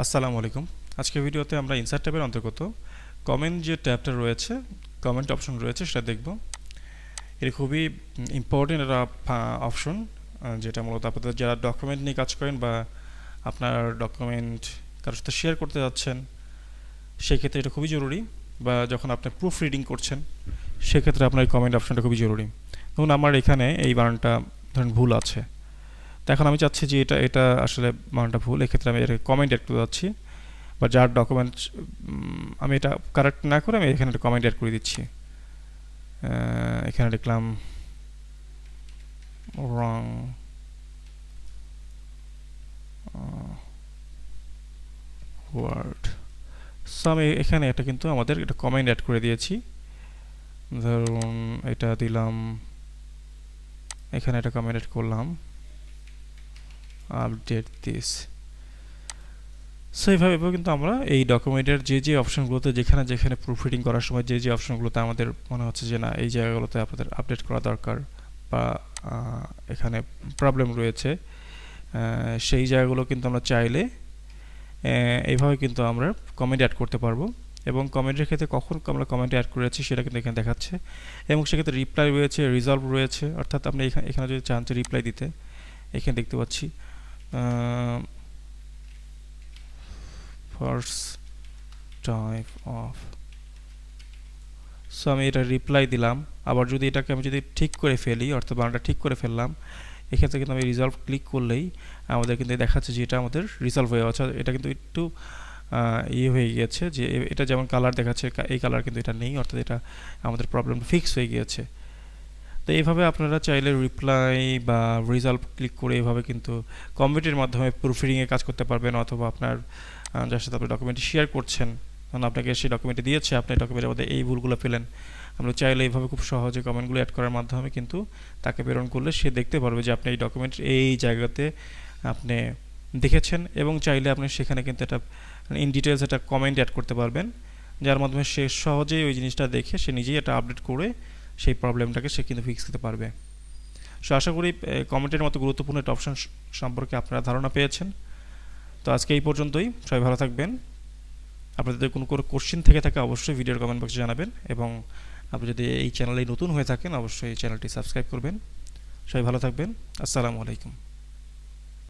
আসসালামু আলাইকুম। আজকের ভিডিওতে আমরা ইনসার্ট ট্যাবের অন্তর্গত কমেন্ট যে ট্যাবটা রয়েছে, কমেন্ট অপশন রয়েছে সেটা দেখব। এটা খুবই ইম্পর্টেন্ট একটা অপশন, যেটা মূলত আপনাদের যারা ডকুমেন্ট নিয়ে কাজ করেন বা আপনার ডকুমেন্ট কারোর সাথে শেয়ার করতে যাচ্ছেন, সেক্ষেত্রে এটা খুবই জরুরি। বা যখন আপনি প্রুফ রিডিং করছেন, সেক্ষেত্রে আপনার এই কমেন্ট অপশনটা খুবই জরুরি। ধরুন আমার এখানে এই বানানটা ধরুন ভুল আছে, তো এখন আমি চাচ্ছি যে এটা এটা আসলে বানানটা ভুল, এক্ষেত্রে আমি এর কমেন্ট অ্যাড করতে যাচ্ছি। বা যার ডকুমেন্ট আমি এটা কারেক্ট না করে আমি এখানে একটা কমেন্ট অ্যাড করে দিচ্ছি। এখানে লিখলাম রং ওয়ার্ড। সো আমি এখানে এটা কিন্তু আমাদের একটা কমেন্ট অ্যাড করে দিয়েছি। ধরুন এটা দিলাম, এখানে একটা কমেন্ট অ্যাড করলাম, আপডেট দিস। সো এইভাবে কিন্তু আমরা এই ডকুমেন্টের যে অপশনগুলোতে যেখানে যেখানে প্রুফ রিডিং করার সময় যে অপশনগুলোতে আমাদের মনে হচ্ছে যে না এই জায়গাগুলোতে আপনাদের আপডেট করা দরকার বা এখানে প্রবলেম রয়েছে, সেই জায়গাগুলো কিন্তু আমরা চাইলে এইভাবে কিন্তু আমরা কমেন্ট অ্যাড করতে পারবো। এবং কমেন্টের ক্ষেত্রে কখন আমরা কমেন্ট অ্যাড করেছি সেটা কিন্তু এখানে দেখাচ্ছে। এবং সেক্ষেত্রে রিপ্লাই রয়েছে, রিজলভ রয়েছে, অর্থাৎ আপনি এখানে যদি চান যে রিপ্লাই দিতে, এখানে দেখতে পাচ্ছি ফার্স্ট টাইপ অফ। সো আমি এটা রিপ্লাই দিলাম। আবার যদি এটাকে আমি যদি ঠিক করে ফেলি, অর্থাৎ বানানটা ঠিক করে ফেললাম, এক্ষেত্রে কিন্তু আমি রিজলভ ক্লিক করলেই আমাদের কিন্তু দেখাচ্ছে যে এটা আমাদের রিজলভ হয়ে যাচ্ছে। এটা কিন্তু একটু ইয়ে হয়ে গিয়েছে, যে এটা যেমন কালার দেখাচ্ছে এই কালার কিন্তু এটা নেই, অর্থাৎ এটা আমাদের প্রবলেম ফিক্স হয়ে গিয়েছে। তো এইভাবে আপনারা চাইলে রিপ্লাই বা রিজলভ ক্লিক করে এইভাবে কিন্তু কমেন্টের মাধ্যমে প্রুফরিডিংয়ে কাজ করতে পারবেন। অথবা আপনার যার সাথে আপনি ডকুমেন্টটি শেয়ার করছেন, কারণ আপনাকে সেই ডকুমেন্টটি দিয়েছে, আপনি ডকুমেন্টের মধ্যে এই ভুলগুলো পেলেন, আমরা চাইলে এইভাবে খুব সহজে কমেন্টগুলো অ্যাড করার মাধ্যমে কিন্তু তাকে প্রেরণ করলে সে দেখতে পারবে যে আপনি এই ডকুমেন্ট এই জায়গাতে আপনি দেখেছেন। এবং চাইলে আপনি সেখানে কিন্তু একটা ইন ডিটেলস একটা কমেন্ট অ্যাড করতে পারবেন, যার মাধ্যমে সে সহজেই ওই জিনিসটা দেখে সে নিজেই এটা আপডেট করে সেই প্রবলেমটাকে সে কিন্তু ফিক্স করতে পারবে। সো আশা করি কমেন্টের মতো গুরুত্বপূর্ণ একটা অপশন সম্পর্কে আপনারা ধারণা পেয়েছেন। তো আজকে এই পর্যন্তই, সবাই ভালো থাকবেন। আপনাদের যদি কোনো কোশ্চেন থেকে থাকে অবশ্যই ভিডিওর কমেন্ট বক্সে জানাবেন। এবং আপনি যদি এই চ্যানেলে নতুন হয়ে থাকেন অবশ্যই এই চ্যানেলটি সাবস্ক্রাইব করবেন। সবাই ভালো থাকবেন। আসসালামু আলাইকুম।